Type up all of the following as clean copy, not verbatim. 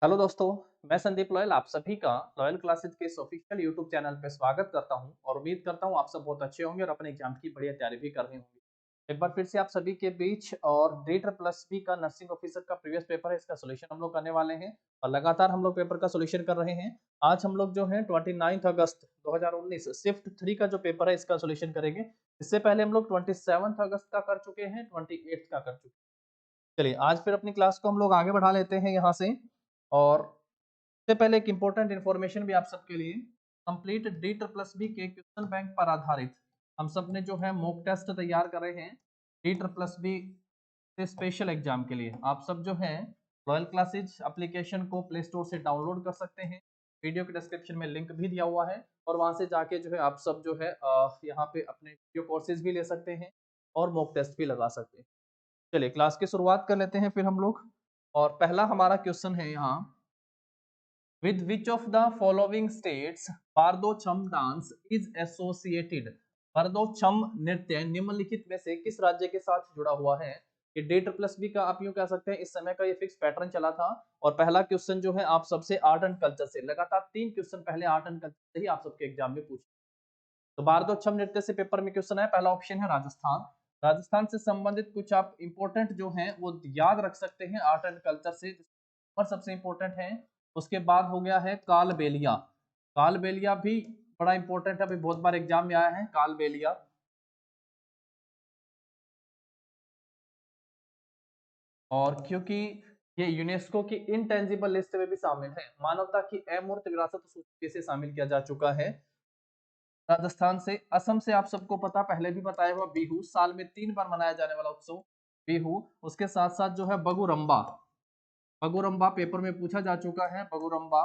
Hello दोस्तों, मैं Sandeep loyal आप सभी का लॉयल क्लासेस के इस ऑफिशियल यूट्यूब चैनल पे स्वागत करता हूं और उम्मीद करता हूं आप सब बहुत अच्छे होंगे और अपने एग्जाम की बढ़िया तैयारी भी कर रहे होंगे। एक बार फिर से आप सभी के बीच और डीटर प्लस बी का नर्सिंग ऑफिसर का प्रीवियस पेपर है, इसका सोल्यूशन हम लोग करने वाले हैं और लगातार हम लोग पेपर का सोल्यूशन कर रहे हैं। आज हम लोग जो है 29 अगस्त 2019 शिफ्ट 3 का जो पेपर है इसका सोल्यूशन करेंगे। इससे पहले हम लोग 27 अगस्त का कर चुके हैं, 28 का कर चुके हैं। चलिए आज फिर अपनी क्लास को हम लोग आगे बढ़ा लेते हैं यहाँ से। और इससे पहले एक इंपॉर्टेंट इन्फॉर्मेशन भी आप सबके लिए, कंप्लीट डीटर प्लस बी के क्वेश्चन बैंक पर आधारित हम सब ने जो है मॉक टेस्ट तैयार करे हैं डीटर प्लस बी से स्पेशल एग्जाम के लिए। आप सब जो है रॉयल क्लासेज एप्लीकेशन को प्ले स्टोर से डाउनलोड कर सकते हैं। वीडियो के डिस्क्रिप्शन में लिंक भी दिया हुआ है और वहां से जाके जो है आप सब जो है यहाँ पे अपने वीडियो कोर्सेज भी ले सकते हैं और मॉक टेस्ट भी लगा सकते हैं। चलिए क्लास की शुरुआत कर लेते हैं फिर हम लोग। और पहला हमारा क्वेश्चन है यहाँ, with which of the following states Bardochham dance is associated। Bardochham नृत्य निम्नलिखित में से किस राज्य के साथ जुड़ा हुआ है। ये डेट प्लस बी का आप यूं कह सकते हैं इस समय का ये फिक्स पैटर्न चला था। और पहला क्वेश्चन जो है आप सबसे आर्ट एंड कल्चर से, लगातार 3 क्वेश्चन पहले आर्ट एंड कल्चर से ही आप सबके एग्जाम में पूछे। तो बारदोछम नृत्य से पेपर में क्वेश्चन है, पहला ऑप्शन है राजस्थान। राजस्थान से संबंधित कुछ आप इंपॉर्टेंट जो हैं वो याद रख सकते हैं आर्ट एंड कल्चर से, और सबसे इंपॉर्टेंट है। उसके बाद हो गया है कालबेलिया। कालबेलिया भी बड़ा इंपॉर्टेंट है, अभी बहुत बार एग्जाम में आया है कालबेलिया। और क्योंकि ये यूनेस्को की इनटेंजिबल लिस्ट में भी शामिल है, मानवता की अमूर्त विरासत सूची से शामिल किया जा चुका है। राजस्थान से, असम से आप सबको पता पहले भी बताया हुआ बिहू, साल में 3 बार मनाया जाने वाला उत्सव बिहू। उसके साथ साथ जो है बगुरम्बा, बगुरम्बा पेपर में पूछा जा चुका है बगुरम्बा।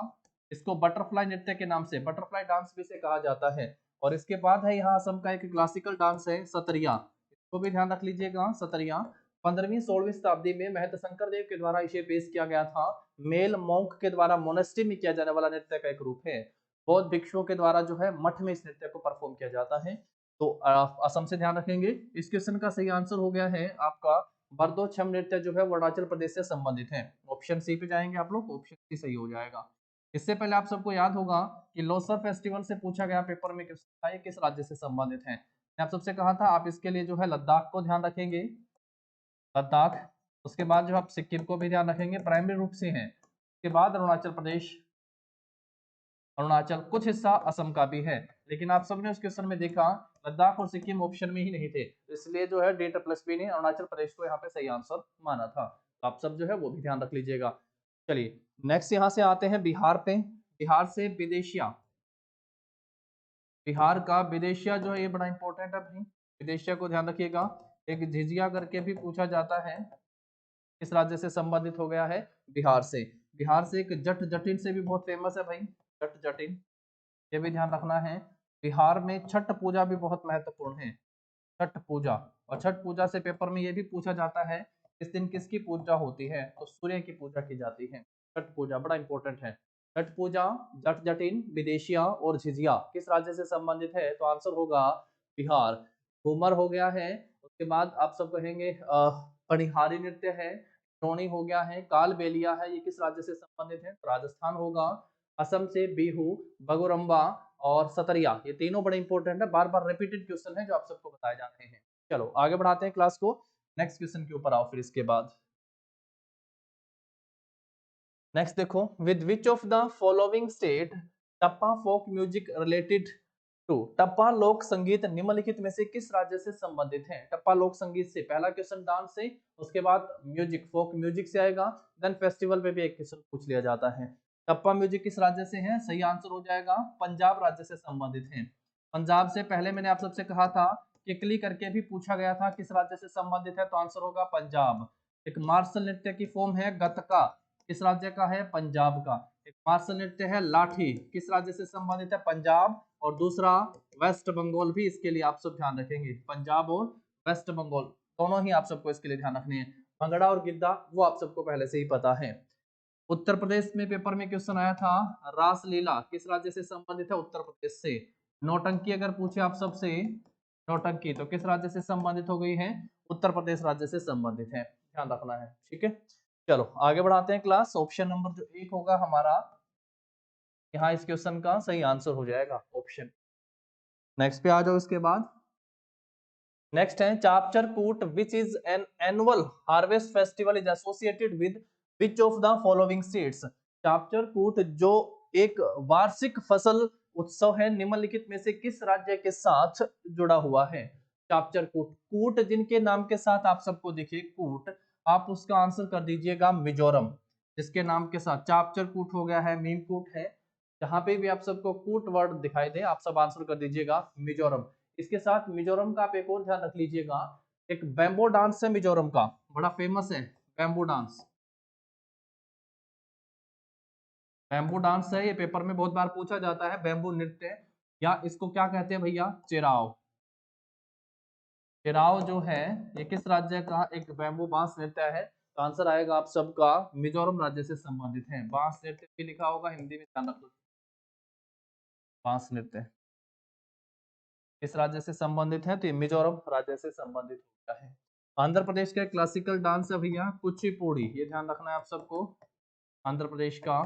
इसको बटरफ्लाई नृत्य के नाम से, बटरफ्लाई डांस भी से कहा जाता है। और इसके बाद है यहाँ असम का एक क्लासिकल डांस है सतरिया, इसको भी ध्यान रख लीजिएगा सतरिया। 15वीं 16वीं शताब्दी में महंत शंकर देव के द्वारा इसे पेश किया गया था। मेल मॉन्क के द्वारा मोनेस्ट्री में किया जाने वाला नृत्य का एक रूप है। बौद्ध भिक्षुओं के द्वारा जो है मठ में इस नृत्य को परफॉर्म किया जाता है। तो असम से ध्यान रखेंगे। इस क्वेश्चन का सही आंसर हो गया है आपका बरदोछम नृत्य जो है वो अरुणाचल प्रदेश से संबंधित है। ऑप्शन सी पे जाएंगे आप लोग, ऑप्शन सी सही हो जाएगा। इससे पहले आप सबको याद होगा कि लोसर फेस्टिवल से पूछा गया पेपर में क्वेश्चन था, ये किस राज्य से संबंधित है। मैं आप सबसे कहा था आप इसके लिए जो है लद्दाख को ध्यान रखेंगे, लद्दाख। उसके बाद जो आप सिक्किम को भी ध्यान रखेंगे, प्राइमरी रूप से है। उसके बाद अरुणाचल प्रदेश, अरुणाचल, कुछ हिस्सा असम का भी है। लेकिन आप सबने उस क्वेश्चन में देखा लद्दाख और सिक्किम ऑप्शन में ही नहीं थे, इसलिए जो है डेटा प्लस बी ने अरुणाचल प्रदेश को यहाँ पे सही आंसर माना था। तो आप सब जो है वो भी ध्यान रख लीजिएगा। चलिए नेक्स्ट यहाँ से आते हैं बिहार पे। बिहार से विदेशिया, बिहार का विदेशिया जो है ये बड़ा इंपॉर्टेंट है भाई, विदेशिया को ध्यान रखिएगा। एक झिझिया करके भी पूछा जाता है, किस राज्य से संबंधित हो गया है, बिहार से। बिहार से एक जट जटिन से भी बहुत फेमस है भाई, जट जटिन, ये भी ध्यान रखना है। बिहार में छठ पूजा भी बहुत महत्वपूर्ण है, छठ पूजा। और छठ पूजा से पेपर में ये भी पूछा जाता है इस दिन किसकी पूजा होती है, तो सूर्य की पूजा की जाती है। छठ पूजा बड़ा इंपॉर्टेंट है। छठ पूजा, जट जटिन, विदेशिया और झिझिया किस राज्य से संबंधित है, तो आंसर होगा बिहार। घूमर हो गया है। उसके बाद आप सब कहेंगे पनिहारी नृत्य है, टोनी हो गया है, कालबेलिया है, ये किस राज्य से संबंधित है, तो राजस्थान होगा। असम से बिहू, बगुरम्बा और सतरिया, ये तीनों बड़े इंपॉर्टेंट है, बार बार रिपीटेड क्वेश्चन है जो आप सबको बताए जा रहे हैं। चलो आगे बढ़ाते हैं क्लास को, नेक्स्ट क्वेश्चन के ऊपर आओ फिर इसके बाद। नेक्स्ट देखो, with which of the following state Tappa folk music related to. Tappa लोक संगीत निम्नलिखित में से किस राज्य से संबंधित है। टप्पा लोक संगीत से, पहला क्वेश्चन डांस से, उसके बाद म्यूजिक फोक म्यूजिक से आएगा, देन फेस्टिवल पे भी एक क्वेश्चन पूछ लिया जाता है। टप्पा म्यूजिक किस राज्य से है, सही आंसर हो जाएगा पंजाब राज्य से संबंधित है। पंजाब से, पहले मैंने आप सबसे कहा था किकली करके भी पूछा गया था किस राज्य से संबंधित है, तो आंसर होगा पंजाब। एक मार्शल नृत्य की फॉर्म है गतका, किस राज्य का है, पंजाब का। एक मार्शल नृत्य है लाठी, किस राज्य से संबंधित है, पंजाब। और दूसरा वेस्ट बंगाल भी, इसके लिए आप सब ध्यान रखेंगे, पंजाब और वेस्ट बंगाल दोनों ही आप सबको इसके लिए ध्यान रखने हैं। भंगड़ा और गिद्दा वो आप सबको पहले से ही पता है। उत्तर प्रदेश में पेपर में क्वेश्चन आया था, रासलीला किस राज्य से संबंधित है, उत्तर प्रदेश से। नौटंकी अगर पूछे आप सबसे, नौटंकी तो किस राज्य से संबंधित हो गई है, उत्तर प्रदेश राज्य से संबंधित है, ध्यान रखना है, ठीक है। चलो आगे बढ़ाते हैं क्लास। ऑप्शन नंबर जो 1 होगा हमारा यहाँ इस क्वेश्चन का सही आंसर हो जाएगा ऑप्शन। नेक्स्ट पे आ जाओ इसके बाद। नेक्स्ट है Chapchar Kut which is an annual harvest festival is associated with which of the following seeds. Chapchar Kut जो एक वार्षिक फसल उत्सव है, निम्नलिखित में से किस राज्य के साथ जुड़ा हुआ है। चापचर कूट, कूट जिनके नाम के साथ आप सबको देखिए कूट, आप उसका आंसर कर दीजिएगा मिजोरम। जिसके नाम के साथ चापचर कूट हो गया है, मीम कूट है, जहां पे भी आप सबको कूट वर्ड दिखाई दे आप सब आंसर कर दीजिएगा मिजोरम। इसके साथ मिजोरम का आप एक और ध्यान रख लीजिएगा, एक बैम्बो डांस है मिजोरम का, बड़ा फेमस है बैम्बो डांस। बैम्बू डांस है, ये पेपर में बहुत बार पूछा जाता है। बैम्बू नृत्य या इसको क्या कहते हैं भैया, चेराव। चेराव जो है ये किस राज्य का एक बैम्बू बांस नृत्य है, तो आंसर आएगा आप सबका मिजोरम राज्य से संबंधित है। बांस नृत्य भी लिखा होगा हिंदी में, ध्यान रख लो। बांस नृत्य किस राज्य से संबंधित है, तो ये मिजोरम राज्य से संबंधित होता है। आंध्र प्रदेश का क्लासिकल डांस है भैया कुचिपुड़ी, ये ध्यान रखना है आप सबको। आंध्र प्रदेश का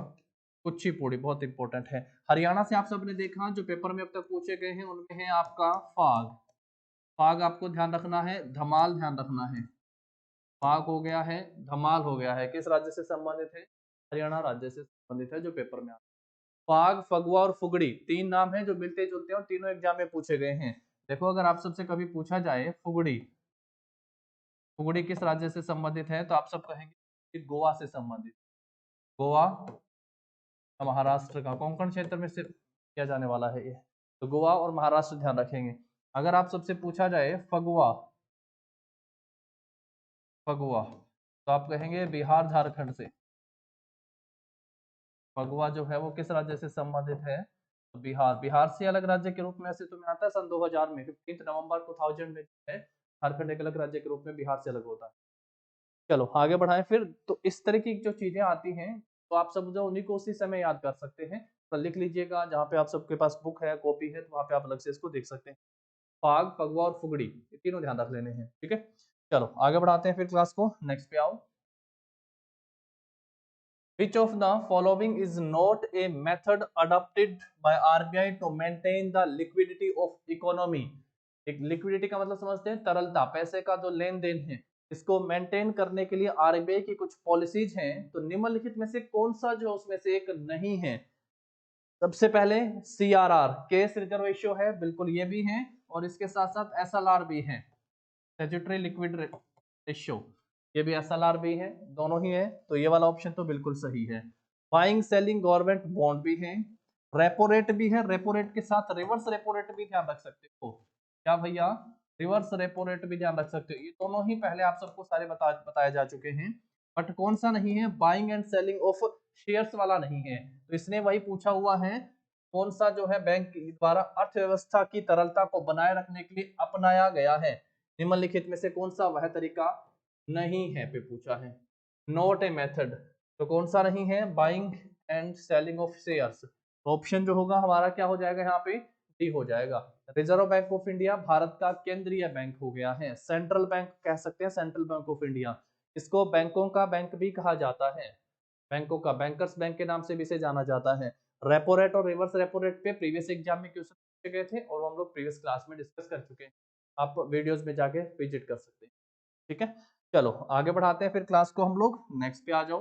कुचिपुड़ी बहुत इंपॉर्टेंट है। हरियाणा से आप सबने देखा जो पेपर में अब तक पूछे गए हैं उनमें है आपका फाग। फाग आपको ध्यान रखना है, धमाल ध्यान रखना है। फाग हो गया है, धमाल हो गया है, किस राज्य से संबंधित है, हरियाणा राज्य से संबंधित है जो पेपर में आता है। फाग, फगुआ और फुगड़ी तीन नाम हैं जो मिलते जुलते हैं और तीनों एग्जाम में पूछे गए हैं। देखो अगर आप सबसे कभी पूछा जाए फुगड़ी, फुगड़ी किस राज्य से संबंधित है, तो आप सब कहेंगे कि गोवा से संबंधित। गोवा महाराष्ट्र का कोंकण क्षेत्र में से किया जाने वाला है ये, तो गोवा और महाराष्ट्र ध्यान रखेंगे। अगर आप सबसे पूछा जाए फगुआ, फगुआ तो आप कहेंगे बिहार झारखंड से। फगुआ जो है वो किस राज्य से संबंधित है, तो बिहार। बिहार से अलग राज्य के रूप में ऐसे तुम्हें आता है सन 2000 में 15 नवंबर 2000 में है झारखंड एक अलग राज्य के रूप में बिहार से अलग होता है। चलो आगे बढ़ाएं फिर। तो इस तरह की जो चीजें आती हैं तो आप सब जो उन्हीं को उसी समय याद कर सकते हैं, तो लिख लीजिएगा जहाँ पे आप सबके पास बुक है कॉपी है तो वहाँ पे आप अलग से इसको देख सकते हैं। फाग, फगुआ और फुगड़ी ये तीनों ध्यान रख लेने हैं, ठीक है। चलो आगे बढ़ाते हैं फिर क्लास को। नेक्स्ट पे आओ। Which of the following is not a method adopted by RBI to maintain the liquidity of economy? एक लिक्विडिटी का मतलब समझते हैं तरलता, पैसे का जो लेन देन है इसको मेंटेन करने के लिए आरबीआई की कुछ पॉलिसीज हैं, तो निम्नलिखित में से कौन सा जो उसमें से एक नहीं है। सबसे पहले सीआरआर केस रिजर्व रेशियो है, बिल्कुल ये भी है, और इसके साथ साथ एसएलआर भी है, स्टैट्यूटरी लिक्विड रेशियो, ये भी एसएलआर भी है, दोनों ही है, तो ये वाला ऑप्शन तो बिल्कुल सही है। बाइंग सेलिंग गवर्नमेंट बॉन्ड भी है, रेपो रेट भी है, रेपो रेट के साथ रिवर्स रेपो रेट भी ध्यान रख सकते हो। क्या भैया, रिवर्स रेपो रेट भी ध्यान रख सकते हो। ये दोनों ही पहले आप सबको सारे बताए जा चुके हैं, बट कौन सा नहीं है, buying and selling of shares वाला नहीं है। तो इसने वही पूछा हुआ है कौन सा जो है बैंक द्वारा अर्थव्यवस्था की तरलता को बनाए रखने के लिए अपनाया गया है, निम्नलिखित में से कौन सा वह तरीका नहीं है पे पूछा है। नॉट ए मेथड, तो कौन सा नहीं है, buying and selling of shares. Option जो होगा हमारा क्या हो जाएगा यहाँ पे, डी हो जाएगा। Reserve bank of India Bharat का केंद्रीय बैंक हो गया है, सेंट्रल बैंक कह सकते हैं, सेंट्रल बैंक ऑफ इंडिया। इसको बैंकों का बैंक भी कहा जाता है, बैंकों का बैंकर्स बैंक के नाम से भी इसे जाना जाता है। रेपो रेट और रिवर्स रेपो रेट पे प्रीवियस एग्जाम में क्वेश्चन पूछे गए थे और हम लोग प्रीवियस क्लास में डिस्कस कर चुके हैं, आप वीडियोस में जाके विजिट कर सकते हैं, ठीक है। चलो आगे बढ़ाते हैं फिर क्लास को हम लोग। नेक्स्ट पे आ जाओ।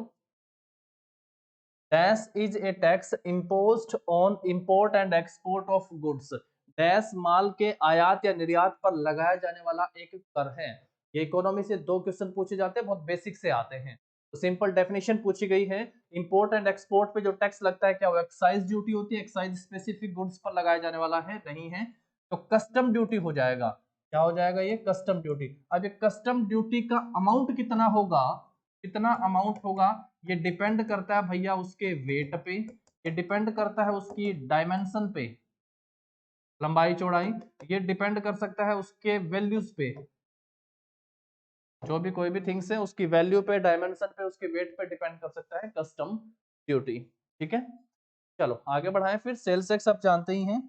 Dash is a tax imposed on import and export of goods. Dash माल के आयात या निर्यात पर लगाया जाने वाला एक कर है। ये इकोनॉमी से दो क्वेश्चन पूछे जाते हैं, बहुत बेसिक से आते हैं। तो सिंपल डेफिनेशन पूछी गई है, इंपोर्ट एंड एक्सपोर्ट पे जो टैक्स लगता है क्या वो एक्साइज ड्यूटी होती है, एक्साइज स्पेसिफिक गुड्स पर लगाया जाने वाला है, नहीं है, तो कस्टम ड्यूटी हो जाएगा। क्या हो जाएगा ये, कस्टम ड्यूटी। अब ये कस्टम ड्यूटी का अमाउंट कितना होगा, कितना अमाउंट होगा, ये डिपेंड करता है भैया उसके वेट पे, ये डिपेंड करता है उसकी डायमेंशन पे, लंबाई चौड़ाई, ये डिपेंड कर सकता है उसके वैल्यूज पे, जो भी कोई भी थिंग्स है उसकी वैल्यू पे, डायमेंशन पे, उसके वेट पे डिपेंड कर सकता है कस्टम ड्यूटी, ठीक है। चलो आगे बढ़ाएं फिर। सेल्स टैक्स आप जानते ही हैं,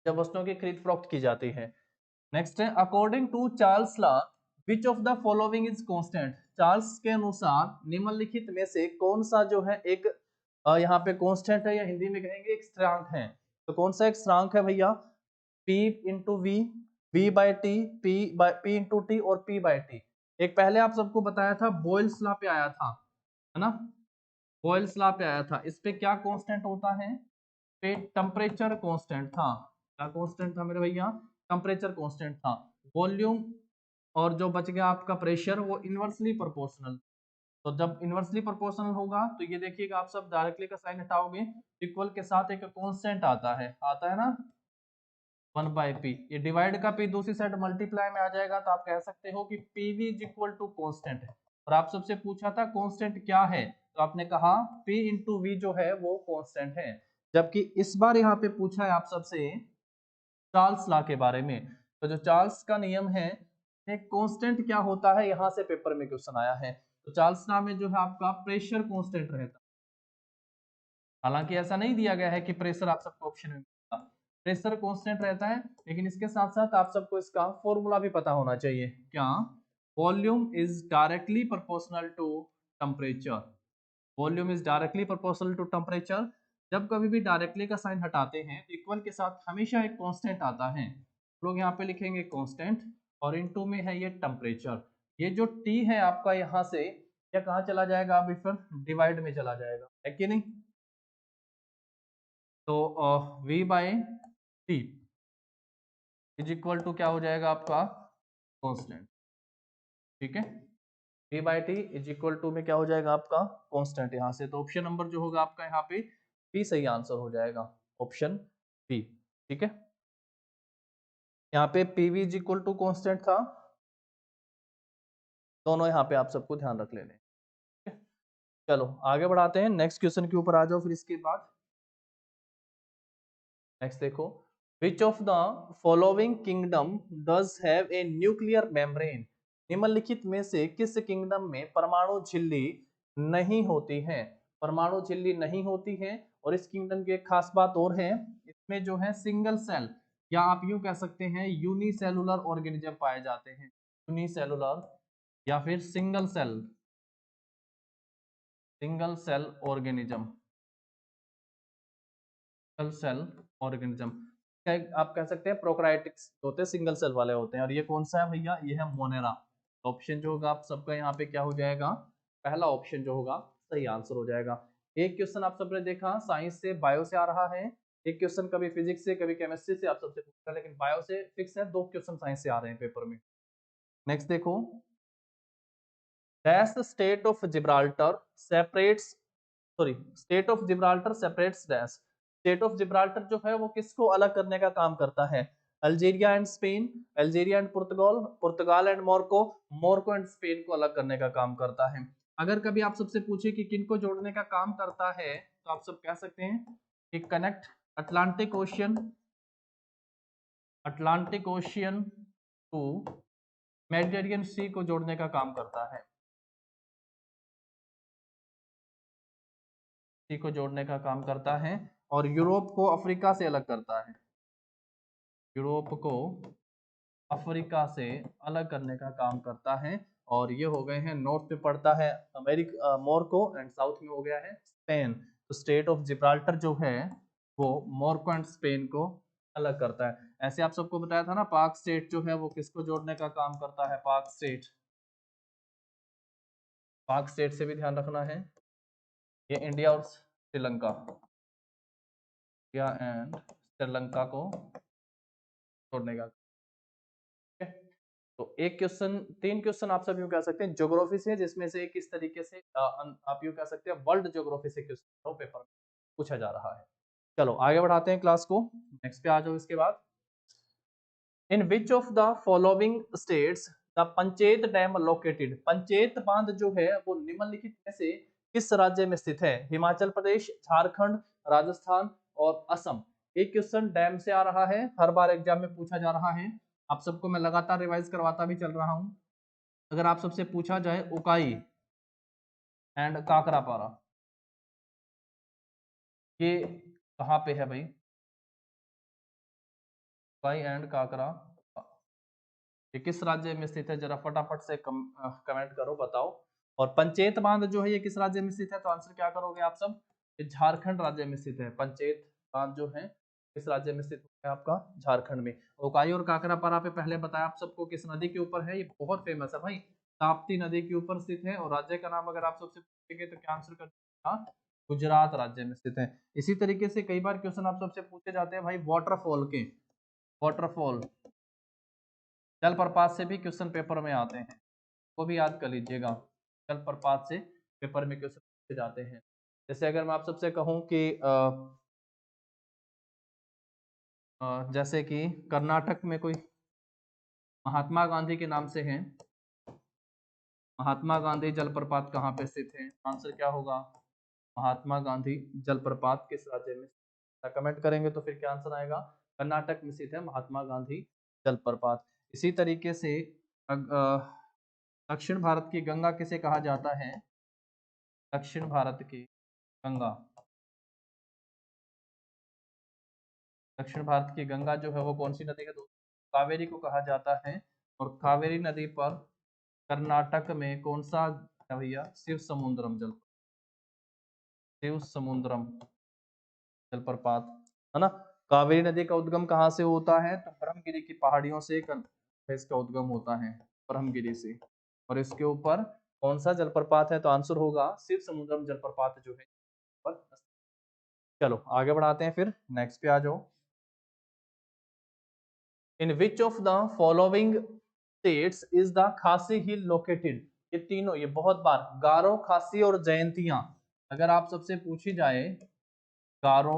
जब वस्तुओं की खरीद फरोख्त की जाती है। नेक्स्ट है according to Charles law which of the following is constant. Charles के अनुसार निम्नलिखित में से कौन सा जो है एक यहाँ पे कांस्टेंट है, या हिंदी में कहेंगे एक स्थिरांक है। तो कौन सा एक स्थिरांक है भैया? P into V, V by T, P into T और P बाई टी। एक पहले आप सबको बताया था, बॉयल्स लॉ पे आया था, है ना, बॉयल्स लॉ पे आया था। इस पे क्या कांस्टेंट होता है? पे टेम्परेचर कांस्टेंट था। क्या कांस्टेंट था मेरे भैया? टेम्परेचर कांस्टेंट था। वॉल्यूम और जो बच गया आपका प्रेशर, वो इनवर्सली प्रोपोर्शनल। तो जब इनवर्सली प्रोपोर्शनल होगा तो ये देखिएगा, आप सब डायरेक्टली का साइन हटाओगे, इक्वल के साथ एक कांस्टेंट आता है ना, 1/p। ये डिवाइड का p दूसरी साइड मल्टीप्लाई में आ जाएगा, तो आप कह सकते हो कि pv is equal to constant है। और आप सबसे पूछा था कांस्टेंट क्या है, तो आपने कहा p इंटू वी जो है वो कांस्टेंट है। जबकि इस बार यहाँ पे पूछा है आप सबसे चार्ल्स लॉ के बारे में। तो जो चार्ल्स का नियम है, कांस्टेंट क्या होता है, यहाँ से पेपर में क्वेश्चन आया है। तो चार्ल्स लॉ में जो है आपका प्रेशर कांस्टेंट रहता है। हालांकि ऐसा नहीं दिया गया है कि प्रेशर आप सबको ऑप्शन में मिलेगा, प्रेशर कांस्टेंट रहता है, लेकिन इसके साथ साथ आप सबको इसका फॉर्मूला भी पता होना चाहिए। क्या? Volume is directly proportional to temperature. Volume is directly proportional to temperature. जब कभी भी डायरेक्टली का साइन हटाते हैं तो इक्वल के साथ हमेशा एक कांस्टेंट आता है। लोग यहाँ पे लिखेंगे कांस्टेंट, और इनटू में है ये टेम्परेचर। ये जो टी है आपका यहाँ से, या कहाँ चला जाएगा अभी, फिर डिवाइड में चला जाएगा, है कि नहीं? तो v by T is equal to क्या हो जाएगा आपका? कांस्टेंट। ठीक है, v by T is equal to में क्या हो जाएगा आपका? कांस्टेंट। यहाँ से तो ऑप्शन नंबर जो होगा आपका यहाँ पे बी सही आंसर हो जाएगा, ऑप्शन बी। ठीक है, यहाँ पे pv is equal to constant था, दोनों यहाँ पे आप सबको ध्यान रख लेने। चलो आगे बढ़ाते हैं, नेक्स्ट क्वेश्चन के ऊपर आ जाओ। फिर इसके बाद नेक्स्ट देखो, विच of the following kingdom does have a nuclear membrane. निम्नलिखित में से किस किंगडम में परमाणु झिल्ली नहीं होती है? परमाणु झिल्ली नहीं होती है। और इस किंगडम की एक खास बात और है, इसमें जो है सिंगल सेल, या आप यूं कह सकते हैं यूनिसेलुलर ऑर्गेनिज्म पाए जाते हैं। यूनिसेलुलर या फिर single cell organism, single cell organism. आप कह सकते हैं प्रोकैरियोटिक्स होते हैं, सिंगल सेल वाले होते हैं। और ये कौन सा है भैया? ये है मोनेरा। ऑप्शन जो होगा आप सबका यहाँ पे क्या हो जाएगा? पहला ऑप्शन जो होगा सही आंसर हो जाएगा। एक क्वेश्चन आप सबने देखा साइंस से बायो से आ रहा है, एक क्वेश्चन कभी फिजिक्स से कभी केमिस्ट्री से आप सबसे पूछा, लेकिन बायो से फिक्स है, दो क्वेश्चन साइंस से आ रहे हैं पेपर में। नेक्स्ट देखो, dash state of Gibraltar separates, sorry, state of Gibraltar separates dash. State of Gibraltar जो है वो किसको अलग करने का काम करता है? Algeria and Spain, Algeria and Portugal, Portugal and Morocco, Morocco and Spain को अलग करने का काम करता है। अगर कभी आप सबसे पूछे कि किनको जोड़ने का काम करता है, तो आप सब कह सकते हैं कि connect Atlantic ocean to Mediterranean sea को जोड़ने का काम करता है, सी को जोड़ने का काम करता है। और यूरोप को अफ्रीका से अलग करता है, यूरोप को अफ्रीका से अलग करने का काम करता है। और ये हो गए हैं, नॉर्थ में पड़ता है अमेरिका मोरक्को, एंड साउथ में हो गया है स्पेन। तो स्टेट ऑफ जिब्राल्टर जो है वो मोरक्को एंड स्पेन को अलग करता है। ऐसे आप सबको बताया था ना, पाक स्टेट जो है वो किसको जोड़ने का काम करता है? पाक स्टेट, पाक स्टेट से भी ध्यान रखना है। ये इंडिया और श्रीलंका, इंडिया एंड श्रीलंका को जोड़ने का। तो एक क्वेश्चन, तीन क्वेश्चन आप सब यूं कह सकते हैं ज्योग्राफी से, जिसमें से किस तरीके से आप यूं कह सकते हैं वर्ल्ड ज्योग्राफी से क्वेश्चन पेपर में पूछा जा रहा है। चलो आगे बढ़ाते हैं क्लास को, नेक्स्ट पे आ जाओ। इसके बाद, in which of the following states the Panchet dam located. Panchet बांध जो है वो निम्नलिखित में से किस राज्य में स्थित है? हिमाचल प्रदेश, झारखंड, राजस्थान और असम। एक क्वेश्चन डैम से आ रहा है, हर बार एग्जाम में पूछा जा रहा है। आप सबको मैं लगातार रिवाइज करवाता भी चल रहा हूं। अगर आप सबसे पूछा जाए उकाई एंड काकरापारा, ये कहाँ पे है भाई? उकाई एंड काकरा, ये किस राज्य में स्थित है? जरा फटाफट से कमेंट करो, बताओ। और पंचेत बांध जो है ये किस राज्य में स्थित है? तो आंसर क्या करोगे आप सब? ये झारखंड राज्य में स्थित है। पंचेत बांध जो है किस राज्य में स्थित है? आपका झारखंड में। उकाई और काकरापारा पे पहले बताया आप सबको किस नदी के ऊपर है, ये बहुत फेमस है भाई, ताप्ती नदी के ऊपर स्थित है। और राज्य का नाम अगर आप सबसे पूछेंगे तो क्या आंसर कर गुजरात राज्य में स्थित है। इसी तरीके से कई बार क्वेश्चन आप सबसे पूछे जाते हैं भाई वाटरफॉल के, वाटरफॉल जलप्रपात से भी क्वेश्चन पेपर में आते हैं, वो भी याद कर लीजिएगा। जलप्रपात से पेपर में क्वेश्चन पूछे जाते हैं। जैसे अगर मैं आप सबसे कहूं कि जैसे कि कर्नाटक में कोई महात्मा गांधी के नाम से है, महात्मा गांधी जलप्रपात कहाँ पे स्थित है? आंसर क्या होगा? महात्मा गांधी जलप्रपात किस राज्य में? कमेंट करेंगे तो फिर क्या आंसर आएगा? कर्नाटक में स्थित है महात्मा गांधी जलप्रपात। इसी तरीके से दक्षिण भारत की गंगा किसे कहा जाता है? दक्षिण भारत की गंगा, दक्षिण भारत की गंगा जो है वो कौन सी नदी है दोस्तों? कावेरी को कहा जाता है। और कावेरी नदी पर कर्नाटक में कौन सा है भैया? शिव समुद्रम जल, शिव समुद्रम जलप्रपात, है ना। कावेरी नदी का उद्गम कहाँ से होता है? तो ब्रह्मगिरी की पहाड़ियों से इसका उद्गम होता है, ब्रह्मगिरी से। और इसके ऊपर कौन सा जलप्रपात है? तो आंसर होगा शिव समुद्रम जलप्रपात जो है पर। चलो आगे बढ़ाते हैं, फिर नेक्स्ट पे आ जाओ। In which of the following states is the Khasi hill located? ये तीनों, ये बहुत बार गारो, खासी और जयंतियां अगर आप सबसे पूछी जाए, गारो,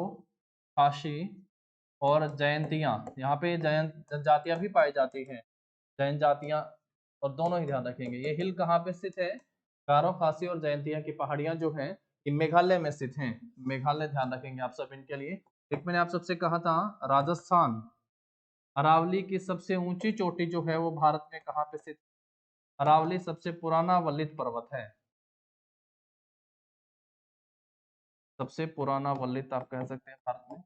खासी और जयंतियां, यहाँ पे जयंत जनजातियां भी पाई जाती हैं, जैन जातियां, और दोनों ही ध्यान रखेंगे। ये हिल कहाँ पे स्थित है? गारो, खासी और जयंतिया की पहाड़ियां जो हैं ये मेघालय में स्थित हैं। मेघालय ध्यान रखेंगे आप सब इनके लिए। एक मैंने आप सबसे कहा था राजस्थान, अरावली की सबसे ऊंची चोटी जो है वो भारत में कहाँ पे स्थित? अरावली सबसे पुराना वल्लित पर्वत है, सबसे पुराना वल्लित आप कह सकते हैं भारत में,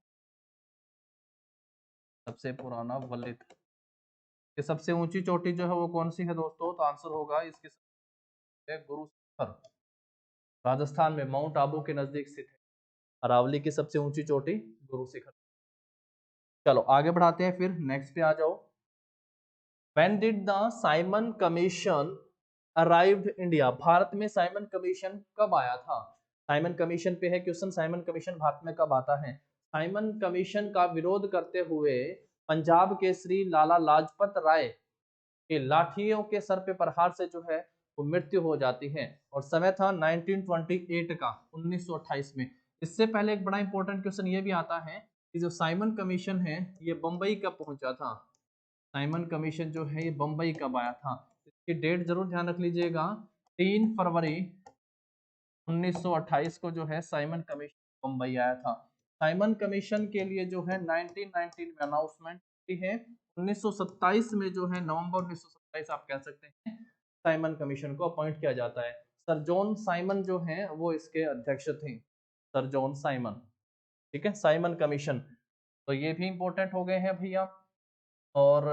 सबसे पुराना वल्लित। ये सबसे ऊंची चोटी जो है वो कौन सी है दोस्तों? तो आंसर होगा इसके गुरु शिखर, राजस्थान में माउंट आबू के नजदीक स्थित है अरावली की सबसे ऊंची चोटी, गुरु शिखर। चलो आगे बढ़ाते हैं, फिर नेक्स्ट पे आ जाओ। When did the Simon Commission arrived India? Bharat में साइमन कमीशन कब आया था? साइमन कमीशन पे है क्वेश्चन, साइमन कमीशन भारत में कब आता है? साइमन कमीशन का विरोध करते हुए पंजाब के श्री लाला लाजपत राय के लाठियों के सर पे प्रहार से जो है वो मृत्यु हो जाती है। और समय था 1928 का, 1928 में। इससे पहले एक बड़ा इंपॉर्टेंट क्वेश्चन ये भी आता है कि जो साइमन कमीशन है ये बंबई कब पहुंचा था? साइमन कमीशन जो है ये बंबई कब आया था? इसकी डेट जरूर ध्यान रख लीजिएगा। 3 फरवरी 1928 को जो है साइमन कमीशन बंबई आया था। साइमन कमीशन के लिए जो है 1919 में अनाउंसमेंट की है। 1927 में जो है नवंबर 1927 आप कह सकते हैं साइमन कमीशन को अपॉइंट किया जाता है। सर जॉन साइमन जो है वो इसके अध्यक्ष थे, सर जॉन साइमन। ठीक है, साइमन कमीशन। तो ये भी इंपॉर्टेंट हो गए हैं भैया। और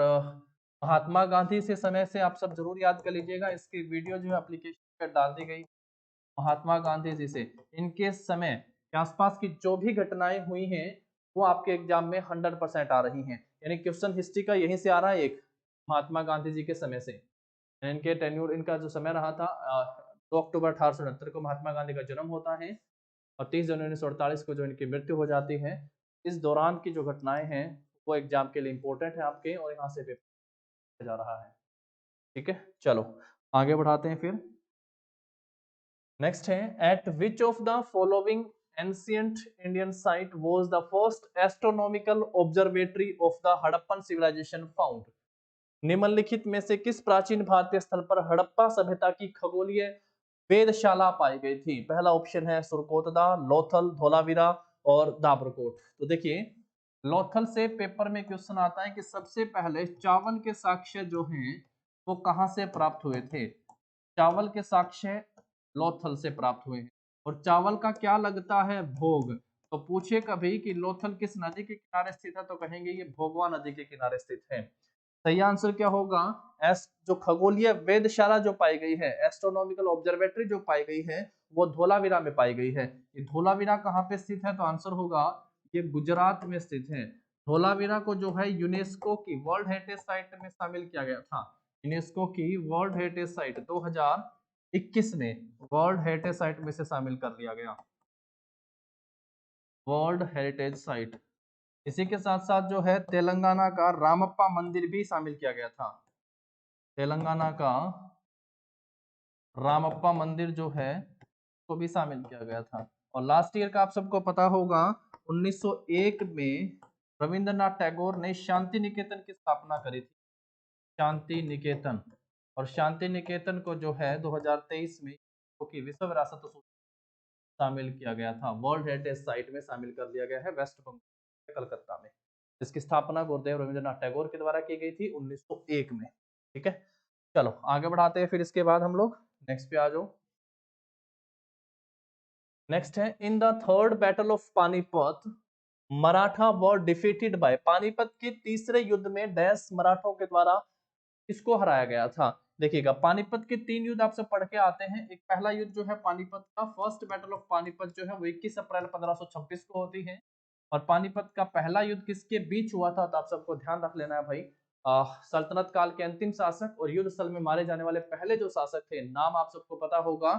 महात्मा गांधी से समय से आप सब जरूर याद कर लीजिएगा, इसकी वीडियो जो है एप्लीकेशन पर डाल दी गई। महात्मा गांधी जी से इनके समय के आसपास की जो भी घटनाएं हुई हैं वो आपके एग्जाम में 100% आ रही हैं। यानी क्वेश्चन हिस्ट्री का यहीं से आ रहा है एक, महात्मा गांधी जी के समय से। इनके टेन्यूर, इनका जो समय रहा था 2 अक्टूबर 1869 को महात्मा गांधी का जन्म होता है और 30 जनवरी 1948 को जो इनकी मृत्यु हो जाती है। इस दौरान की जो घटनाएं हैं वो एग्जाम के लिए इंपॉर्टेंट है आपके, और यहाँ से पेपर जा रहा है। ठीक है, चलो आगे बढ़ाते हैं फिर। नेक्स्ट है, at which of the following ancient Indian site was the first astronomical observatory of the Harappan civilisation found? निम्नलिखित में से किस प्राचीन भारतीय स्थल पर हड़प्पा सभ्यता की खगोलीय वेधशाला पाई गई थी? पहला ऑप्शन है सुरकोतदा, लोथल, धोलावीरा और दाबरकोट। तो देखिए लोथल से पेपर में क्वेश्चन आता है कि सबसे पहले चावल के साक्ष्य जो हैं वो कहां से प्राप्त हुए थे? चावल के साक्ष्य लोथल से प्राप्त हुए हैं। और चावल का क्या लगता है? भोग। तो पूछे कभी कि लोथल किस नदी के किनारे स्थित है तो कहेंगे ये भोगवा नदी के किनारे स्थित है। सही आंसर क्या होगा? एस जो खगोलीय वेधशाला जो पाई गई है, एस्ट्रोनॉमिकल ऑब्जर्वेटरी जो पाई गई है, वो धोलावीरा में पाई गई है। ये धोलावीरा कहाँ पे स्थित है? तो आंसर होगा ये गुजरात में स्थित है। धोलावीरा को जो है यूनेस्को की वर्ल्ड हेरिटेज साइट में शामिल किया गया था। यूनेस्को की वर्ल्ड हेरिटेज साइट 2021 में वर्ल्ड हेरिटेज साइट में से शामिल कर लिया गया, वर्ल्ड हेरिटेज साइट। इसी के साथ साथ जो है तेलंगाना का रामप्पा मंदिर भी शामिल किया गया था। तेलंगाना का रामप्पा मंदिर जो है को भी शामिल किया गया था। और लास्ट ईयर का आप सबको पता होगा 1901 में रविंद्रनाथ टैगोर ने शांति निकेतन की स्थापना करी थी, शांति निकेतन। और शांति निकेतन को जो है 2023 में की विश्व विरासत सूची शामिल किया गया था, वर्ल्ड हेरिटेज साइट में शामिल कर लिया गया है वेस्ट बंगाल कलकत्ता में। इसकी स्थापना गुरुदेव रविंद्रनाथ टैगोर के द्वारा की गई थी 1901 में। ठीक है, चलो आगे बढ़ाते हैं। फिर इसके बाद हम लोग नेक्स्ट पे आ जाओ। नेक्स्ट है, in the third battle of Panipat Maratha were defeated by. Panipat के तीसरे युद्ध में डैश मराठों के द्वारा इसको हराया गया था। देखिएगा, पानीपत के 3 युद्ध आपसे पढ़ के आते हैं। एक पहला युद्ध जो है पानीपत का, फर्स्ट बैटल ऑफ पानीपत जो है वो 21 अप्रैल 1526 को होती है। और पानीपत का पहला युद्ध किसके बीच हुआ था? तो आप सबको ध्यान रख लेना है भाई, सल्तनत काल के अंतिम शासक और युद्ध स्थल में मारे जाने वाले पहले जो शासक थे, नाम आप सबको पता होगा,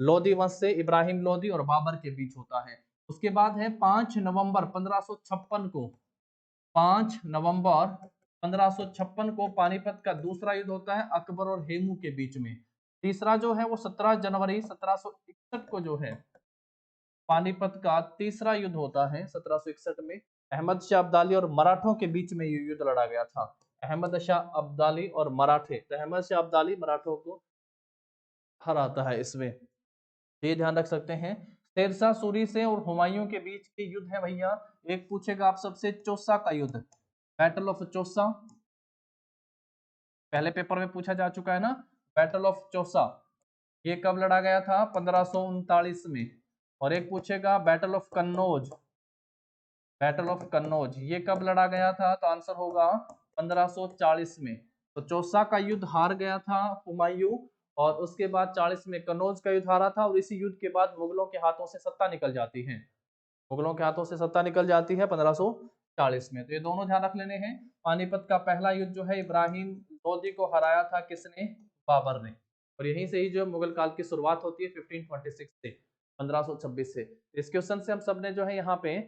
लोधी वंश से इब्राहिम लोधी और बाबर के बीच होता है। उसके बाद है 5 नवंबर 1556 को, 5 नवंबर 1556 को पानीपत का दूसरा युद्ध होता है अकबर और हेमू के बीच में। तीसरा जो है वो 17 जनवरी 1761 को जो है पानीपत का तीसरा युद्ध होता है 1761 में। अहमद शाह अब्दाली और मराठों के बीच में ये युद्ध लड़ा गया था। अहमद शाह अब्दाली और मराठे, तो अहमद शाह अब्दाली मराठों को हराता है इसमें, ये ध्यान रख सकते हैं। शेरशाह सूरी से और हुमायूं के बीच के युद्ध है भैया। एक पूछेगा आप सबसे चौसा का युद्ध, बैटल ऑफ चौसा, पहले पेपर में पूछा जा चुका है ना। बैटल ऑफ चौसा ये कब लड़ा गया था? 1539 में। और एक पूछेगा battle of Kannauj, battle of Kannauj ये कब लड़ा गया था? तो आंसर होगा 1540 में। तो चौसा का युद्ध हार गया था हुमायूं, और उसके बाद 40 में कन्नौज का युद्ध हारा था। और इसी युद्ध के बाद मुगलों के हाथों से सत्ता निकल जाती है, मुगलों के हाथों से सत्ता निकल जाती है 1540 में। तो ये दोनों ध्यान रख लेने हैं। पानीपत का पहला युद्ध जो है इब्राहिम लोदी को हराया था किसने? बाबर ने। और यहीं से ही जो मुगल काल की शुरुआत होती है 1526 से, 1526 से। इस क्वेश्चन से हम सब ने जो है यहाँ पे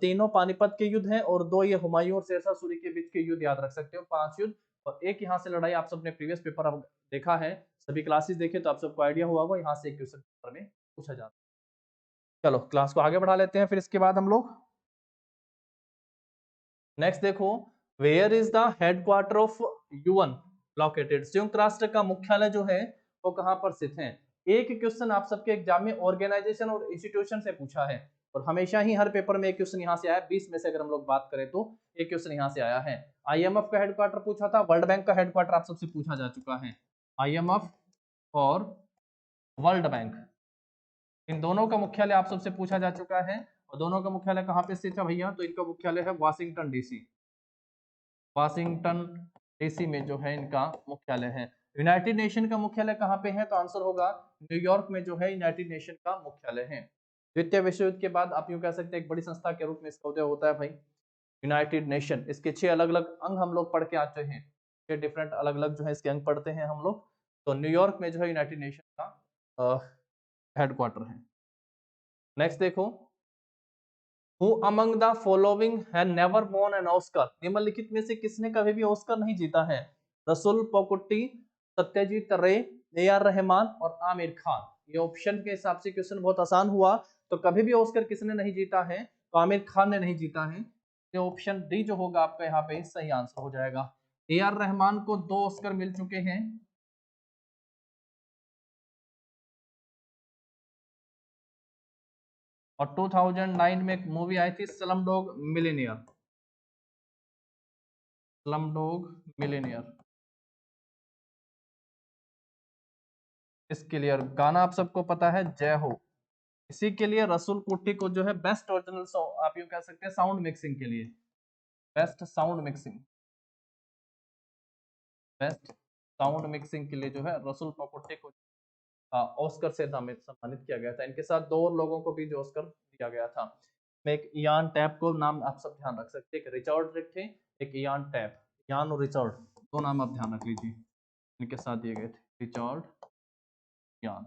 तीनों पानीपत के युद्ध हैं और 2 ये हुमायूं और शेरशाह सूरी के बीच के युद्ध याद रख सकते हो, 5 युद्ध। और एक यहाँ से लड़ाई आप सबने प्रीवियस पेपर अब देखा है, सभी क्लासेस देखे तो आप सबको आइडिया हुआ होगा यहाँ से एक क्वेश्चन पेपर में पूछा जाता है। चलो क्लास को आगे बढ़ा लेते हैं। फिर इसके बाद हम लोग नेक्स्ट देखो, where is the headquarter of UN located. संयुक्त राष्ट्र का मुख्यालय जो है वो कहां पर स्थित है? एक क्वेश्चन आप सबके एग्जाम में ऑर्गेनाइजेशन और इंस्टीट्यूशन से पूछा है, और हमेशा ही हर पेपर में एक क्वेश्चन यहाँ से आया है। 20 में से अगर हम लोग बात करें तो एक क्वेश्चन यहाँ से आया है। आईएमएफ का हेडक्वार्टर पूछा था, वर्ल्ड बैंक का हेडक्वार्टर आप सबसे पूछा जा चुका है। आईएमएफ और वर्ल्ड बैंक, इन दोनों का मुख्यालय आप सबसे पूछा जा चुका है। और दोनों का मुख्यालय कहाँ पे स्थित है भैया? तो इनका मुख्यालय है वाशिंगटन डीसी, वाशिंगटन डीसी में जो है इनका मुख्यालय है। यूनाइटेड नेशन का मुख्यालय कहाँ पे है? तो आंसर होगा न्यूयॉर्क में जो है यूनाइटेड नेशन का मुख्यालय है। द्वितीय विश्व युद्ध के बाद आप यूं कह सकते हैं एक बड़ी संस्था के रूप में इसका उदय होता है भाई, यूनाइटेड नेशन। इसके 6 अलग अलग अंग हम लोग पढ़ के आते हैं, 6 डिफरेंट अलग अलग जो है इसके अंग पढ़ते हैं हम लोग। तो न्यूयॉर्क में जो है यूनाइटेड नेशन का हेडक्वार्टर है। नेक्स्ट देखो, Who among the following had never won an Oscar? निम्नलिखित में से किसने कभी भी ऑस्कर नहीं जीता है? रसुल पोकुट्टी, सत्यजीत रे, ए आर रहमान और आमिर खान। ये ऑप्शन के हिसाब से क्वेश्चन बहुत आसान हुआ। तो कभी भी ऑस्कर किसने नहीं जीता है? तो आमिर खान ने नहीं जीता है। तो ऑप्शन डी जो होगा आपका यहाँ पे सही आंसर हो जाएगा। ए आर रहमान को 2 ऑस्कर मिल चुके हैं। और 2009 में एक मूवी आई थी slum dog millionaire, slum dog millionaire. इसके लिए और गाना आप सबको पता है जय हो। इसी के लिए रसूल कुट्टी को जो है बेस्ट ओरिजिनल सॉन्ग आप यूं कह सकते हैं साउंड मिक्सिंग के लिए, best sound mixing. Best sound mixing के लिए जो है रसूल पकोटे को ऑस्कर से सम्मानित किया गया था। इनके साथ 2 और लोगों को भी जो ऑस्कर दिया गया था। में एक इयान टैप को नाम आप सब ध्यान रख सकते हैं, एक रिचर्ड रिक थे, एक इयान टैप, इयान और रिचर्ड 2 नाम आप ध्यान रख लीजिए, इनके साथ दिए गए थे, रिचर्ड, इयान,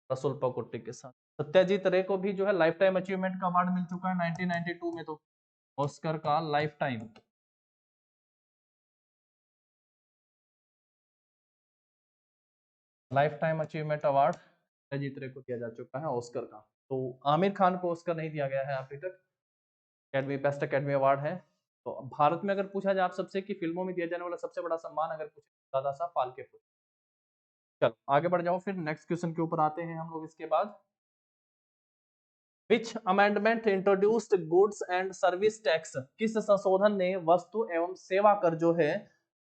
रसूल पकोटे के साथ। सत्यजीत रे को भी जो है लाइफ टाइम अचीवमेंट का अवार्ड मिल चुका है 1992 में, तो ऑस्कर का life time achievement award Satyajit रे को दिया जा चुका है ऑस्कर का। तो आमिर खान को ऑस्कर नहीं दिया गया है अभी तक, अकेडमी बेस्ट अकेडमी अवार्ड है। तो भारत में अगर पूछा जाए आप सबसे कि फिल्मों में दिया जाने वाला सबसे बड़ा सम्मान अगर पूछे, दादा साहब फाल्के पुरस्कार। चलो आगे बढ़ जाओ, फिर नेक्स्ट क्वेश्चन के ऊपर आते हैं हम लोग इसके बाद। विच amendment introduced goods and service tax, किस संशोधन ने वस्तु एवं सेवा कर जो है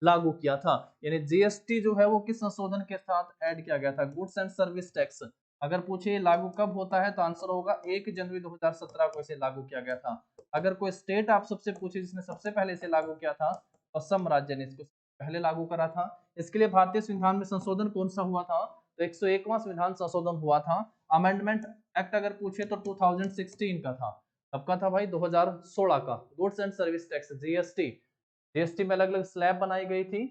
लागू किया था, यानी जीएसटी जो है वो किस संशोधन के साथ ऐड किया गया था, गुड्स एंड सर्विस टैक्स। अगर पूछे लागू कब होता है तो आंसर होगा 1 जनवरी 2017 को इसे लागू किया गया था। अगर कोई स्टेट आप सबसे पूछे जिसने सबसे पहले इसे लागू किया था, तो असम राज्य ने इसको पहले लागू करा था। इसके लिए भारतीय संविधान में संशोधन कौन सा हुआ था, तो 101वां संविधान संशोधन हुआ था। अमेंडमेंट एक्ट अगर पूछे तो 2016 का था। कब का था भाई, 2016 का। Goods and service tax GST, GST में अलग अलग स्लैब बनाई गई थी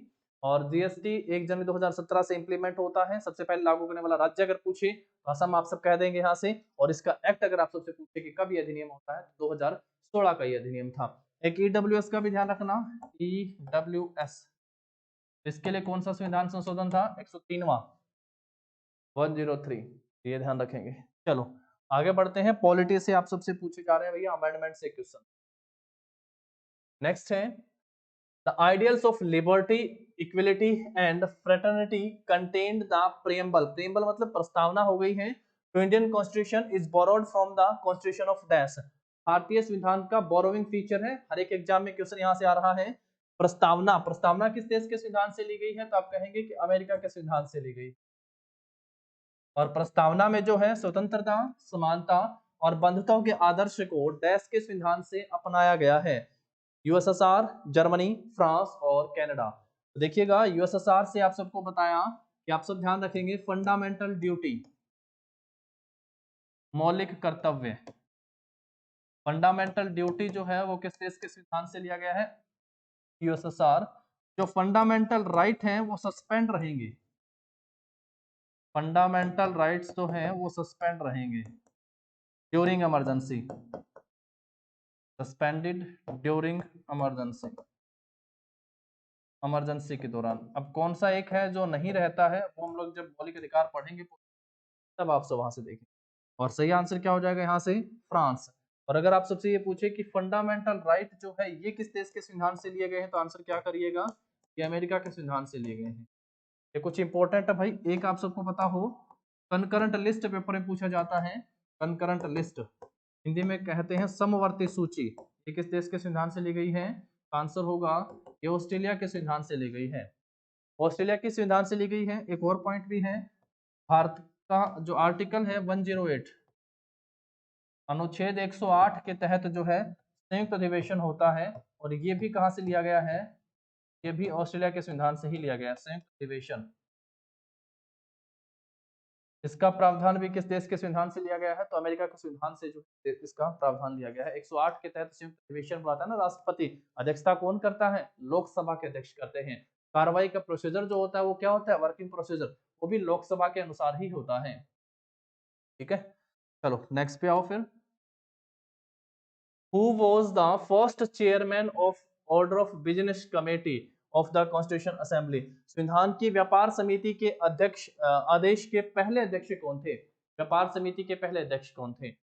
और जीएसटी 1 जनवरी 2017 से इंप्लीमेंट होता है। सबसे पहले लागू करने वाला राज्य अगर पूछे तो असम आप सब कह देंगे यहाँ से, और इसका एक्ट अगर आप सबसे पूछे कि कब ये अधिनियम होता है, 2016 का ये अधिनियम था। एक ईडब्ल्यूएस का भी ध्यान रखना, ईडब्ल्यूएस, इसके लिए कौन सा संविधान संशोधन था, 103वां, 103, ये ध्यान रखेंगे। चलो आगे बढ़ते हैं, पॉलिटी से आप सबसे पूछे जा रहे हैं भैया अमेंडमेंट से क्वेश्चन। नेक्स्ट है the ideals of liberty, equality and fraternity contained the preamble, preamble मतलब प्रस्तावना हो गई है, तो Indian constitution is borrowed from the constitution of dash, भारतीय संविधान का बोरोविंग फीचर है। हर एक एग्जाम में क्वेश्चन यहाँ से आ रहा है। प्रस्तावना, प्रस्तावना किस देश के संविधान से ली गई है, तो आप कहेंगे कि अमेरिका के संविधान से ली गई। और प्रस्तावना में जो है स्वतंत्रता, समानता और बंधुत्व के आदर्श को डैश के संविधान से अपनाया गया है, यूएसएसआर, जर्मनी, फ्रांस और कनाडा। तो देखिएगा यूएसएसआर से आप सबको बताया कि आप सब ध्यान रखेंगे फंडामेंटल ड्यूटी, मौलिक कर्तव्य, फंडामेंटल ड्यूटी जो है वो किस देश के संविधान से लिया गया है, यूएसएसआर। जो फंडामेंटल राइट है वो सस्पेंड रहेंगे, फंडामेंटल राइट्स जो है वो सस्पेंड रहेंगे during emergency, suspended during emergency, emergency के दौरान। अब कौन सा एक है जो नहीं रहता है, वो हम लोग जब मौलिक अधिकार पढ़ेंगे तब आप सब वहां से देखें। और सही आंसर क्या हो जाएगा यहाँ से, फ्रांस। और अगर आप सबसे ये पूछे कि फंडामेंटल राइट जो है ये किस देश के संविधान से लिए गए हैं, तो आंसर क्या करिएगा, ये अमेरिका के संविधान से लिए गए हैं। ये कुछ इंपॉर्टेंट है भाई, एक आप सबको पता हो, कंकरंट लिस्ट पेपर में पूछा जाता है, कंकरंट लिस्ट, हिंदी में कहते हैं समवर्ती सूची, ये किस देश के संविधान से ली गई है, आंसर होगा ये ऑस्ट्रेलिया के संविधान से ली गई है, ऑस्ट्रेलिया के संविधान से ली गई है। एक और पॉइंट भी है, भारत का जो आर्टिकल है 108, अनुच्छेद 108 के तहत जो है संयुक्त अधिवेशन होता है, और ये भी कहां से लिया गया है, ये भी ऑस्ट्रेलिया के संविधान से ही लिया गया है, संयुक्त अधिवेशन। इसका प्रावधान भी किस देश के संविधान से लिया गया है, तो अमेरिका के संविधान से जो इसका प्रावधान लिया गया है। 108 के तहत संयुक्त अधिवेशन बुलाता है ना राष्ट्रपति, अध्यक्षता कौन करता है, लोकसभा के अध्यक्ष करते हैं। कार्रवाई का प्रोसीजर जो होता है वो क्या होता है, वर्किंग प्रोसीजर, वो भी लोकसभा के अनुसार ही होता है। ठीक है, चलो नेक्स्ट पे आओ फिर। Who was the first chairman of Order of Business Committee of the Constitution Assembly? संविधान की व्यापार समिति के अध्यक्ष, आदेश के पहले अध्यक्ष कौन थे, व्यापार समिति के पहले अध्यक्ष कौन थे,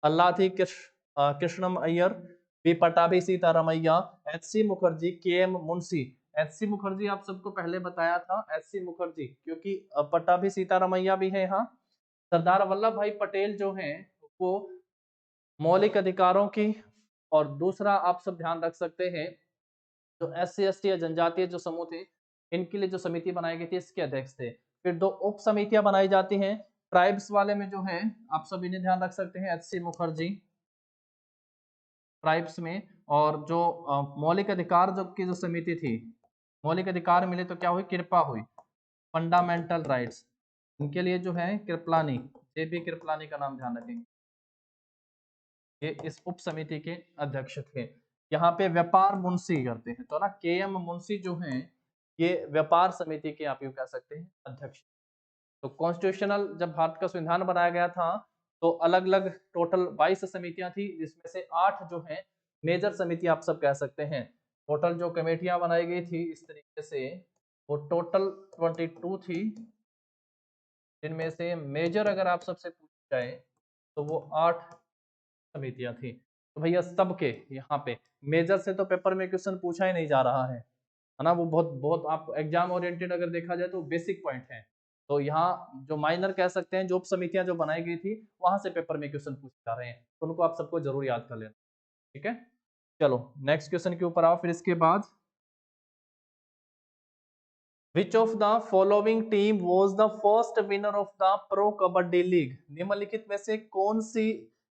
अल्लाथी कृष्णम अय्यर, बी पटाभी सीतारामैया, एच.सी. मुखर्जी, के.एम. मुंशी। एच.सी. मुखर्जी आप सबको पहले बताया था, एच.सी. मुखर्जी, क्योंकि पटाभी सीतारामैया भी है यहाँ। सरदार वल्लभ भाई पटेल जो हैं वो मौलिक अधिकारों की, और दूसरा आप सब ध्यान रख सकते हैं जो SC ST या जनजातीय जो समूह थे इनके लिए जो समिति बनाई गई थी इसके अध्यक्ष थे। फिर 2 उप समितियां बनाई जाती हैं, ट्राइब्स वाले में जो है आप सब इन्हें ध्यान रख सकते हैं, एच.सी. मुखर्जी ट्राइब्स में, और जो मौलिक अधिकार जो की जो समिति थी मौलिक अधिकार मिले तो क्या हुई, कृपा हुई, फंडामेंटल राइट्स। इनके लिए जो है कृपलानी, जेपी कृपलानी का नाम ध्यान रखेंगे, ये इस उप समिति के अध्यक्ष थे। यहाँ पे व्यापार मुंशी करते हैं, तो ना के.एम. मुंशी जो हैं ये व्यापार समिति के आप यूं कह सकते हैं अध्यक्ष। तो कॉन्स्टिट्यूशनल जब भारत का संविधान बनाया गया था तो अलग अलग टोटल 22 समितियां थी, जिसमें से 8 जो है मेजर समिति आप सब कह सकते हैं। टोटल जो कमेटियां बनाई गई थी इस तरीके से वो टोटल 22 थी, जिनमें से मेजर अगर आप सबसे पूछ जाए तो वो 8 समितियां थी। तो भैया सबके यहाँ पे मेजर से तो पेपर में क्वेश्चन पूछा ही नहीं जा रहा है ना, वो बहुत बहुत आप एग्जाम ओरिएंटेड अगर देखा जाए तो बेसिक पॉइंट है। तो यहाँ जो माइनर कह सकते हैं, जो उप समितियां जो बनाई गई थी वहां से पेपर में क्वेश्चन पूछे जा रहे हैं, तो उनको आप सबको जरूर याद कर लेना, ठीक है। चलो नेक्स्ट क्वेश्चन के ऊपर आओ फिर इसके बाद, Which of the following team was the first winner of the Pro Kabaddi League? निम्नलिखित में से कौन सी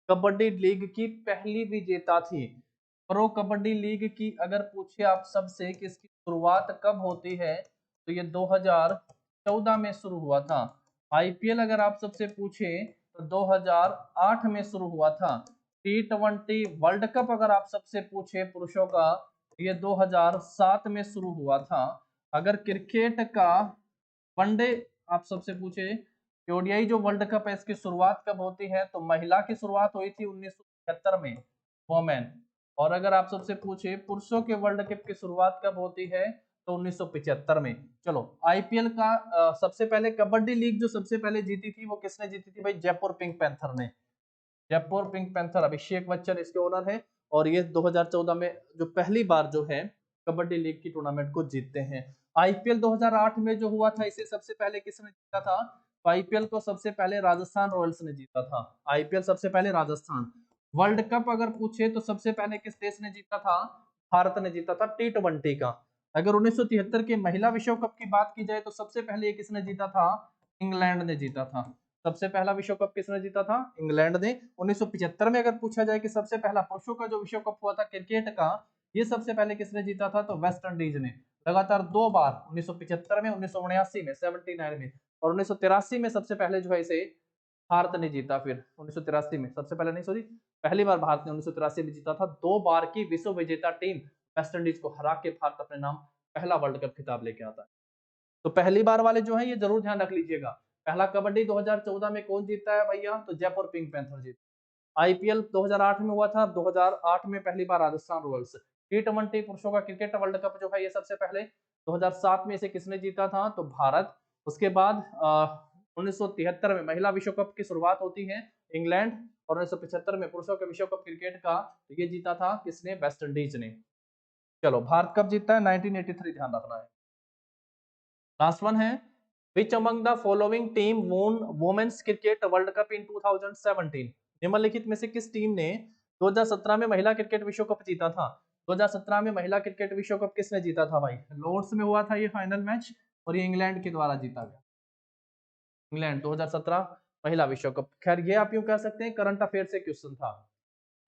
कबड्डी लीग की पहली विजेता थी? प्रो कबड्डी लीग की अगर पूछे आप सबसे कि इसकी शुरुआत कब होती है तो ये 2014 में शुरू हुआ था। आईपीएल अगर आप सबसे पूछे तो 2008 में शुरू हुआ था। T20 वर्ल्ड कप अगर आप सबसे पूछे पुरुषों का तो ये 2007 में शुरू हुआ था। अगर क्रिकेट का वनडे आप सबसे पूछे, ओडीआई जो वर्ल्ड कप है इसकी शुरुआत कब होती है तो महिला की शुरुआत हुई थी 1975 में, वोमेन। और अगर आप सबसे पूछे पुरुषों के वर्ल्ड कप की शुरुआत कब होती है तो 1975 में। चलो आईपीएल का सबसे पहले कबड्डी लीग जो सबसे पहले जीती थी वो किसने जीती थी भाई, जयपुर पिंक पैंथर ने। जयपुर पिंक पैंथर, अभिषेक बच्चन इसके ओनर है, और ये 2014 में जो पहली बार जो है कबड्डी लीग की टूर्नामेंट को जीतते हैं। आईपीएल 2008 में जो हुआ था इसे सबसे पहले किसने जीता था, आईपीएल को सबसे पहले राजस्थान रॉयल्स ने जीता था। आईपीएल सबसे पहले राजस्थान। वर्ल्ड कप अगर पूछे तो सबसे पहले किस देश ने जीता था, भारत ने जीता था T20 का। अगर 1973 के महिला विश्व कप की बात की जाए तो सबसे पहले ये किसने जीता था, इंग्लैंड ने जीता था। सबसे पहला विश्व कप किसने जीता था, इंग्लैंड ने। 1975 में अगर पूछा जाए कि सबसे पहला पुरुषों का जो विश्व कप हुआ था क्रिकेट का, ये सबसे पहले किसने जीता था तो वेस्ट इंडीज ने। लगातार 2 बार 1975 में, 1979 में 79 में, और 1983 में सबसे पहले जो है इसे भारत ने जीता। फिर 1983 में सबसे पहले नहीं, सॉरी, पहली बार भारत ने 1983 में जीता था। 2 बार की विश्व विजेता टीम वेस्ट इंडीज को हरा के भारत अपने नाम पहला वर्ल्ड कप खिताब लेके आता है। तो पहली बार वाले जो है ये जरूर ध्यान रख लीजिएगा। पहला कबड्डी 2014 में कौन जीता है भैया, तो जयपुर पिंक पैंथर जीता। आईपीएल 2008 में हुआ था, 2008 में पहली बार राजस्थान रॉयल्स। T20 पुरुषों का क्रिकेट वर्ल्ड कप जो है ये सबसे पहले 2007 में इसे किसने जीता था तो भारत। उसके बाद 1973 में महिला विश्व कप की शुरुआत होती है, इंग्लैंड। और 1975 में पुरुषों के विश्व कप क्रिकेट का ये जीता था किसने, वेस्ट इंडीज ने। चलो भारत कब जीता है, 1983 ध्यान रखना है। लास्ट वन है, which among the following team won women's cricket world cup in 2017? निम्नलिखित में से किस टीम ने 2017 में महिला क्रिकेट विश्व कप जीता था। 2017 में महिला क्रिकेट विश्व कप किसने जीता था भाई, लॉर्ड्स में हुआ था ये फाइनल मैच, और ये इंग्लैंड के द्वारा जीता गया। इंग्लैंड 2017 महिला विश्व कप। खैर ये आप यूं कह सकते हैं करंट अफेयर से क्वेश्चन था।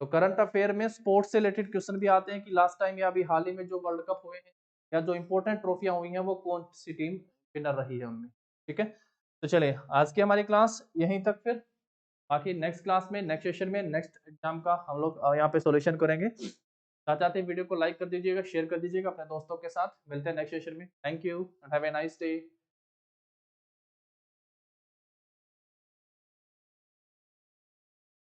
तो करंट अफेयर में स्पोर्ट्स से रिलेटेड क्वेश्चन भी आते हैं कि लास्ट टाइम या अभी हाल ही में जो वर्ल्ड कप हुए हैं या जो इंपॉर्टेंट ट्रॉफियां हुई हैं वो कौन सी टीम विनर रही है उनमें, ठीक है। तो चलिए आज की हमारी क्लास यहीं तक, फिर बाकी नेक्स्ट क्लास में, नेक्स्ट सेशन में, नेक्स्ट एग्जाम का हम लोग यहाँ पे सॉल्यूशन करेंगे। साथ ही वीडियो को लाइक कर दीजिएगा, शेयर कर दीजिएगा अपने दोस्तों के साथ। मिलते हैं नेक्स्ट सेशन में। Thank you and have a nice day.